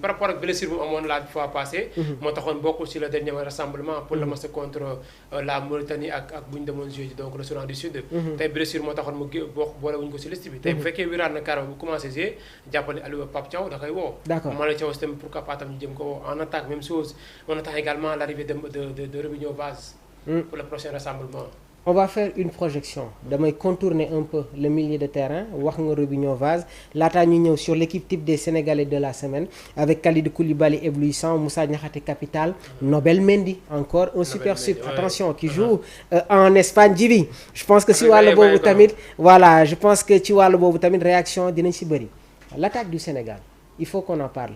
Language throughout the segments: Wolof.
par rapport ak blessure bu amoon la fois passée. moo taxoon bokkul ci le dernier rassemblement pour le match contre la Mauritanie ak bu ñu demoon jouer donc le Soudan du Sud. tey blessure moo taxoon mu boole wuñu ko ci liste bi. tey bu fekkee wiraat na carrément bu commencé jouer jàppale Aliou Pape Thiaw da koy woo. d'accord Malick Thiaw tamit pourquoi pas tam ñu jëm ko woo en attaque même chose on attend également l'arrivée de Robinho Vaz pour le prochain rassemblement. On va faire une projection damay contourner un peu le milieu de terrain wax nga Robinho Vaz laataa ñu ñëw sur l'équipe type des Sénégalais de la semaine avec Kalidou Koulibaly éblouissant Moussa Niakhaté capital Nobel Mendy encore un super sub attention qui joue en Espagne Djibi je pense que si wàllu boobu tamit voilà je pense que ci wàllu boobu tamit réaction dinañ ci bëri l'attaque du Sénégal il faut qu'on en parle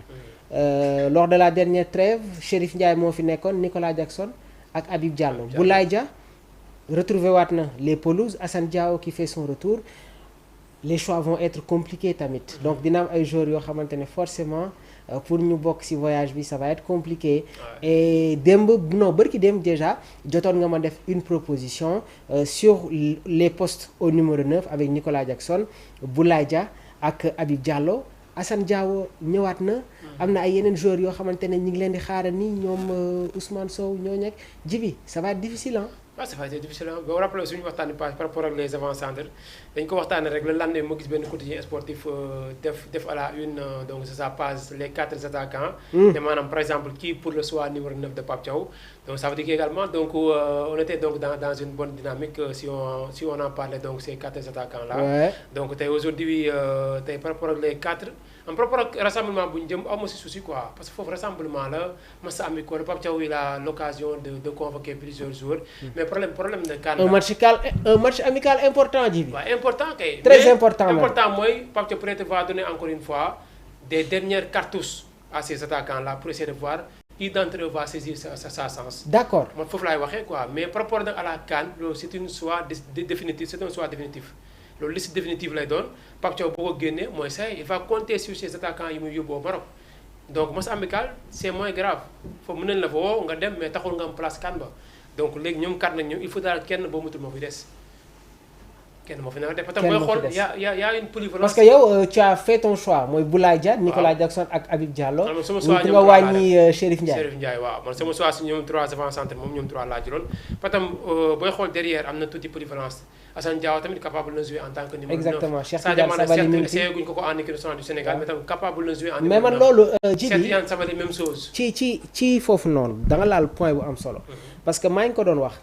lors de la dernière trêve Chérif Ndiaye moo fi nekkoon Nicolas Jackson ak Habib Diallo Boulaye Dia retrouver waat na les pelouses Assane Diao qui fait son retour les choix vont être compliqués tamit donc dina am ay joueurs yoo xamante ne forcément pour ñu bokk ci voyage bi ça va être compliqué et bërki démb déjà jotoon nga ma def une proposition sur les postes au numéro 9 avec Nicolas Jackson Boulaye Dia ak Habib Diallo Assane Diao ñëwaat na am na ay yeneen joueurs yoo xamante ne ñu ngi leen di xaaral ni ñoom Ousmane Sow ñoo nekk Djibi ça va être difficile hein. waaw ça va être difficile boo rappelé suñu waxtaan par rapport ak les avant-centres dañ ko waxtaanee rek le lendemain moo gis benn quotidien sportif def à la une donc c'est sa page les 4 attaquants te maanaam par exemple kii pour le choix numéro 9 de Pape Thiaw donc ça veut dire également donc on était donc dans une bonne dynamique si on en parlait donc ces 4 attaquants là donc tey aujourd'hui tey par rapport ak les 4 en rapport ak rassemblement bu ñu jëm aw ma si souci quoi parce que foofu rassemblement la match amical Pape Thiaw il a l'occasion de convoquer plusieurs joueurs mais problème de CAN un match amical important Djibi waaw important kay très important mooy Pape Thiaw peut-être va donner encore une fois des dernières cartouches à ces attaquants là pour essayer de voir qui d'entre eux va saisir sa chance d'accord man foofu laay waxee quoi mais par rapport nag à la CAN loolu c'est un choix définitif loolu liste définitive lay doon Pape Thiaw boo ko génnee mooy ça il va compter sur ces attaquants yi muy yóbbu au Maroc donc match amical c'est moins grave foofu mën nañ la fa woo nga dem mais taxul nga am place CAN ba donc léegi ñoom kat nañ ñoom il faut daal kenn boo mutul moo fi des kenn moo fi nar a def parce que booy xool y a une polyvalence parce que yow tu as fait ton choix mooy Boulaye Dia Nicolas Jackson ak Habib Diallo sama choix nga wàññi Chérif Ndiaye waaw man sama choix si ñoom 3 avant-centres moom ñoom 3 laa jëloon parce que booy xool derrière am na tuuti polyvalence Assane Diao tamit capable na jouer en tant que numéro 9 exactement Cheikh Tidiane Sabaly même guñ ko en équipe nationale du Sénégal mais tam capable na jouer en mais man loolu Cheikh Tidiane Sabaly même chose ci foofu noonu da nga laal point bu am solo parce que maa ngi ko doon wax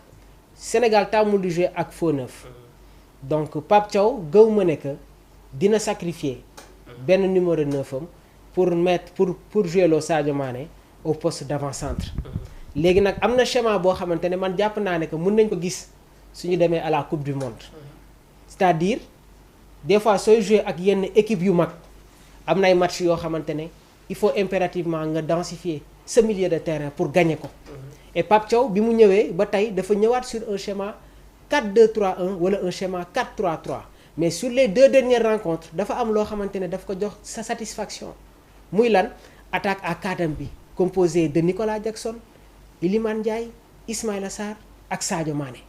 Sénégal tàmmul di jouer ak faux neuf donc Pape Thiaw gëw ma ne que dina sacrifier benn numéro 9 am pour jouer loo Sadio Mané au poste d'avant-centre léegi nag am na schéma boo xamante ne man jàpp naa ne que mën nañ ko gis suñu demee à la coupe du monde c'est-à-dire des fois sooy jouer ak yenn équipe yu mag am na ay match yoo xamante ne il faut impérativement nga densifier ce milieu de terrain pour gagner ko et Pape Thiaw bi mu ñëwee ba tey dafa ñëwaat sur un schéma 4-2-3-1 wala un schéma 4-3-3 mais sur les 2 dernières rencontres dafa am loo xamante ne daf ko jox sa satisfaction muy lan attaque à 4 bi composée de Nicolas Jackson Iliman Ndiaye Ismaïla Sarr ak Sadio Mané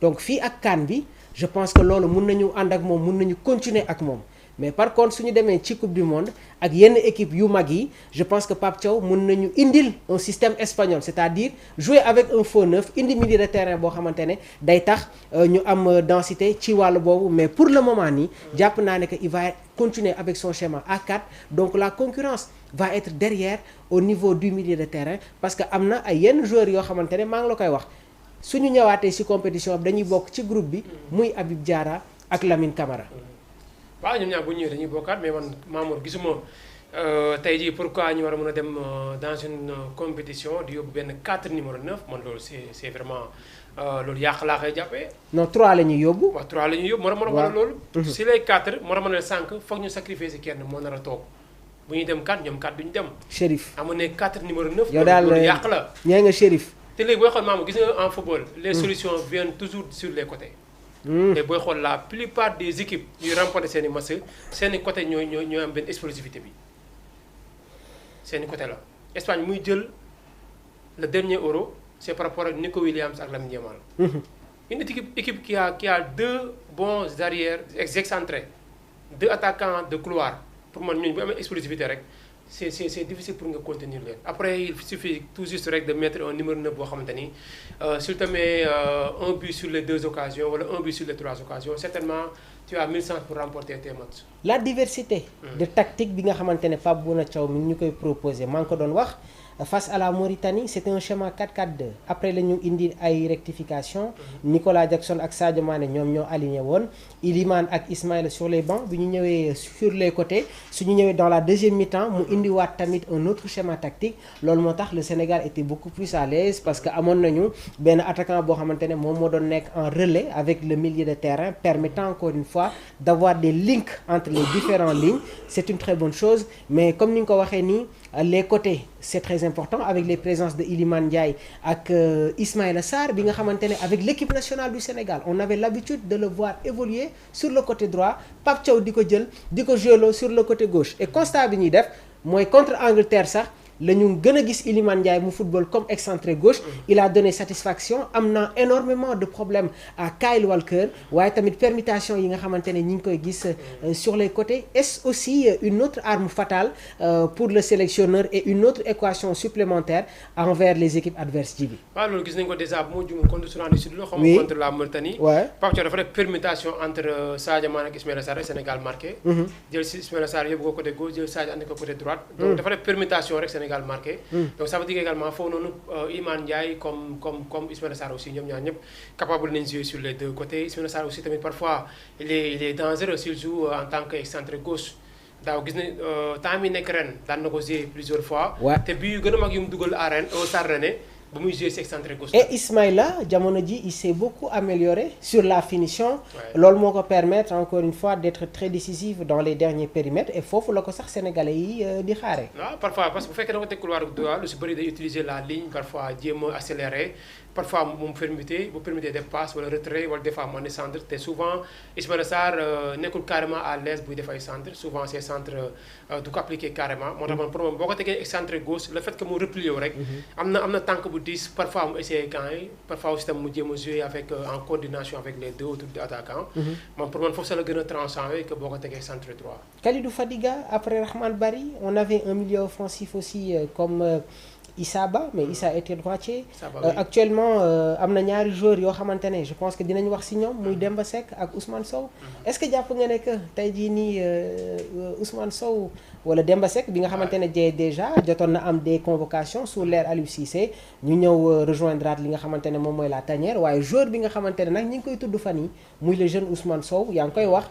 donc fii ak CAN bi je pense que loolu mun nañu ànd ak moom mun nañu continuer ak moom mais par contre suñu demee ci coupe du monde ak yenn équipe yu mag yi je pense que Pape Thiaw mun nañu indil un système espagnol c'est-à-dire jouer avec un faux neuf indi milieu de terrain boo xamante ne day tax ñu am densité ci wàllu boobu mais pour le moment nii jàpp naa ne que il va continuer avec son schéma à 4 donc la concurrence va être derrière au niveau du milieu de terrain parce que am na ay yenn joueurs yoo xamante ne maa ngi la koy wax suñu ñëwaatee ci compétition bi dañuy bokk ci groupe bi muy Habib Diarra ak Lamine Camara. waaw ñoom ñaar bu ñëwee dañuy bokkaat mais man Mamour gisuma tey jii pourquoi ñu war a mën a dem dans une compétition di yóbbu benn 4 numéro 9 man loolu c'est vraiment loolu yàq laa koy jàppee. non 3 la ñuy yóbbu. waaw 3 la ñuy yóbbu moo tax loolu. si les 4 moo tax ma ne sànq foog ñu sacrifier si kenn moo nar a toog bu ñuy dem 4 ñoom 4 duñu dem. Chérif amu ne 4 numéro 9. yow daal loolu yàq la. ñee nga Chérif. te léegi booy xool Mamour gis nga en football. les solutions viennent toujours sur les côtés. te booy xool la plupart des équipes yuy remporter seen i match seen i côté ñooy am benn explosivité bi seen i côté la Espagne muy jël le dernier euro c'est par rapport ak Nico Williams ak Lamine Yamal. une équipe qui a 2 bons arrières excentrés 2 attaquants de couloir pour man ñooñu bu amee explosivité rek c'est difficile pour nga contenir leen après il suffit tout juste rek de mettre un numéro 9 boo xamante ni s'il te met un but sur les 2 occasions wala un but sur les 3 occasions certainement tu as 1000 chances pour remporter tes matchs. La diversité de tactique bi nga xamante ne Pape Bouna Thiaw mi ngi ñu koy proposé maa ngi ko doon wax face à la Mauritanie c'était un schéma 4-4-2 après la ñu indi ay rectification Nicolas Jackson ak Sadio Mané ñoom ñoo aligné woon Iliman ak Ismaïla sur les bancs bi ñu ñëwee sur les côtés su ñu ñëwee dans la deuxième mi-temps mu indiwaat tamit un autre schéma tactique loolu moo tax le Sénégal était beaucoup plus à l'aise parce que amoon nañu benn attaquant boo xamante ne moom moo doon nekk en relais avec le milieu de terrain permettant encore une fois d'avoir des links entre les différentes lignes c'est une très bonne chose mais comme ni nga ko waxee nii les côtés c'est très important avec les présences de Iliman Ndiaye ak Ismaïla Sarr bi nga xamante ne avec l'équipe nationale du Sénégal on avait l'habitude de le voir évoluer sur le côté droit Pape Thiaw di ko jël di ko jouer sur le côté gauche et constat bi ñuy def mooy contre Angleterre sax la ñu gën a gis Iliman Ndiaye mu football comme excentré gauche il a donné satisfaction am na énormément de problèmes à Kyle Walker waaye tamit permutation yi nga xamante ne ñi ngi koy gis sur les côtés est aussi une autre arme fatale pour le sélectionneur et une autre équation supplémentaire envers les équipes adverses ji bi waaw loolu gis nañ ko déjà bu mu jumul contre Soudan du Sud la xam contre la Mauritanie Pape Thiaw dafa def permutation entre Sadio Mané ak Ismaïla Sarr Sénégal marqué jël si Ismaïla Sarr yóbbu ko côté gauche jël Sadio andi ko côté droite donc dafa def permutation rek Sénégal marqué donc ça veut dire également foofu noonu Iliman Ndiaye comme Ismaïla Sarr aussi ñoom ñaar ñëpp capable nañ jouer sur les 2 côtés Ismaïla Sarr aussi tamit parfois il est dangereux s'il joue en tant qu'excentré gauche daaw gis nañ temps mi nekk ren daan na ko jouer plusieurs fois te bii yu gën a mag yu mu dugal à ren au Stade Rennais bu muy jouer si excentré gauche et Ismaïla jamono ji il s'est beaucoup amélioré sur la finition loolu moo ko permettre encore une fois d'être très décisif dans les derniers périmètres et foofu la ko sax sénégalais yi di xaare waaw parfois parce que bu fekkee da nga teg couloir droit lu si bëri day utiliser la ligne parfois jéem a accélérer parfois mu permettre des passes wala retrait wala des fois mu andi centre te souvent Ismaïla Sarr nekkul carrément à l'aise buy def ay centre souvent ces centres du ko appliquer carrément moo tax man pour moom boo ko tegee excentré gauche le fait que mu replié wu rek am na tànk bu diis parfois mu essayé camp yi parfois aussi tam mu jéem a jouer avec en coordination avec les 2 autres attaquants moom pour man foofu sa la gën a tranchant que boo ko tegee centre droit Kalidou Fadiga après Rahman Bari on avait un milieu offensif aussi comme Issa Ba mais Issa était droitier actuellement am na ñaari joueurs yoo xamante ne je pense que dinañ wax ci ñoom muy Demba Seck ak Ousmane Sow est-ce que jàpp nga ne que tey jii nii Ousmane Sow wala Demba Seck bi nga xamante ne déjà jotoon na am des convocations sous l'ère Aliou Cissé ñu ñëw rejoindre li nga xamante ne moom mooy la tanière waaye joueur bi nga xamante ne nag ñi ngi koy tudd fan yi muy le jeune Ousmane Sow yaa ngi koy wax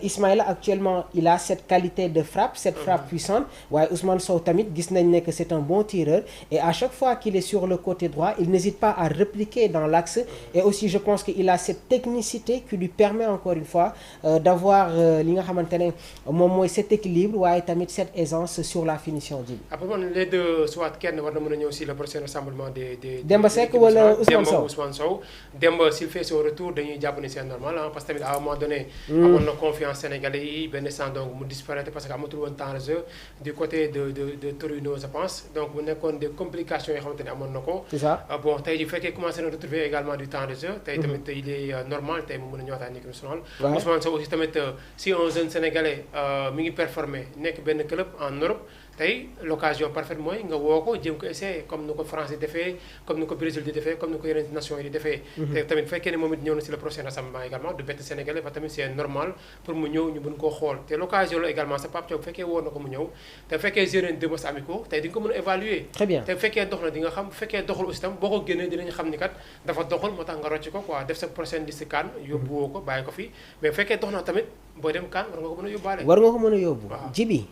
Ismaïla actuellement il a cette qualité de frappe cette frappe puissante waaye Ousmane Sow tamit gis nañ ne que c'est un bon tireur et à chaque fois qu'il est sur le côté droit il n'hésite pas à répliquer dans l'axe et aussi je pense qu'il a cette technicité qui lui permet encore une fois d'avoir li nga xamante ne moom mooy cet équilibre waaye tamit cette aisance sur la finition ji. après man les deux soit kenn war na mën a ñëw si le prochain rassemblement des Demba Seck wala Ousmane Sow Demba s'il fait son retour dañuy jàpp ne c'est normal parce que tamit à un moment donné amoon na confiance sénégalais yi benn instant donc mu disparaître parce que amatul woon temps de jeu du côté de Torino je pense donc mu nekkoon des complications yoo xamante ne amoon na ko. c'est ça bon tey jii fekkee commencé na retrouver également du temps de jeu. tey tamit il est normal tey mu mën a ñëwaat ak équipe nationale. Ousmane Sow aussi tamit si un jeune sénégalais mi ngi performer nekk benn club en Europe. tey l'occasion parfaite mooy nga woo ko jéem ko essayer comme ni ko France di defee comme ni ko Brésil di defee comme ni ko yeneen nations yi di defee te tamit fekkee ne moom it ñëw na si le prochain rassemblement également du bett sénégalais ba tamit c'est normal pour mu ñëw ñu mën koo xool te l'occasion la également sa Pape Thiaw bu fekkee woo na ko mu ñëw te fekkee gérer deux matchs amicaux tey di nga ko mën a évaluer très bien te bu fekkee dox na di nga xam bu fekkee doxul aussi tam boo ko génnee dinañ xam ni kat dafa doxul moo tax nga rocc ko quoi def sa prochaine liste CAN yóbbu woo ko bàyyi ko fi mais bu fekkee dox na tamit booy dem CAN war nga ko mën a yóbbaale war nga ko mën a yóbbu jibi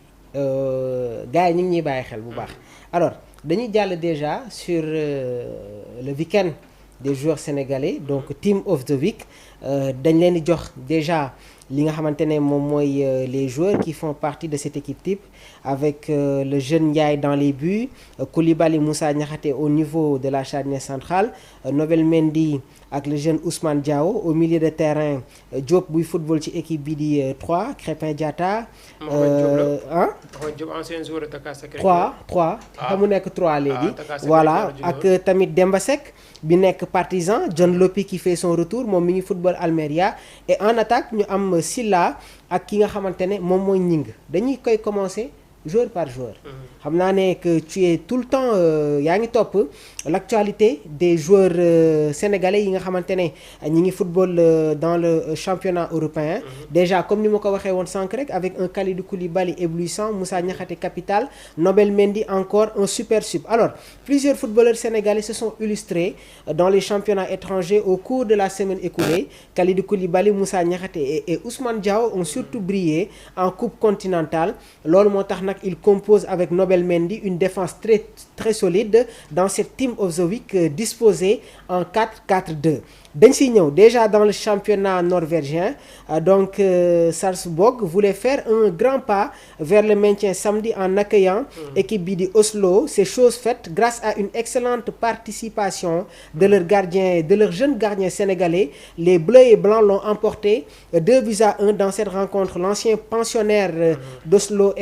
gars yi ñu ngi ñuy bàyyi xel bu baax alors dañuy jàll déjà sur le week-end des joueurs sénégalais donc team of the week dañ leen di jox déjà li nga xamante ne moom mooy les joueurs qui font partie de cette équipe type avec le jeune Ndiaye dans les buts Koulibaly Moussa Niakhaté au niveau de la charnière centrale Nobel Mendy ak le jeune Ousmane Diao au milieu de terrain Diop buy football ci équipe bi di 3 Crépin Diatta. Mohamed Diop ancien joueur de Dakar Sacré-Cœur 3 xam mu nekk 3 léegi. voilà ak tamit Demba Seck bi nekk Partizan John Lopi qui fait son retour moom mi ngi football Almeria et en attaque ñu am Silla ak ki nga xamante ne moom mooy Ñing dañuy koy commencer joueur par joueur. xam naa ne que tu es tout le temps yaa ngi topp l'actualité des joueurs sénégalais yi nga xamante ne ñi ngi football dans le championnat européen. Déjà comme ni ma ko waxee woon sànq rek avec un Kalidou Koulibaly éblouissant, Moussa Niakhaté capital, Nobel Mendy encore un super sub. Alors plusieurs footballeurs sénégalais se sont illustrés dans les championnats étrangers au cours de la semaine écoulée. Kalidou Koulibaly, Moussa Niakhaté et Ousmane Diao ont surtout brillé en coupe continentale. Loolu moo tax nag il compose avec Nobel Mendy une défense très solide dans cette team of the week disposée en 4-4-2. dañ siy ñëw déjà dans le championnat norvégien donc Sarpsborg voulait faire un grand pas vers le maintien samedi en accueillant équipe bi di Oslo. C'est chose faite grâce à une excellente participation de leur jeune gardien sénégalais. Les Bleus et Blancs l'ont emporté 2-1 dans cette rencontre. L'ancien pensionnaire d'Oslo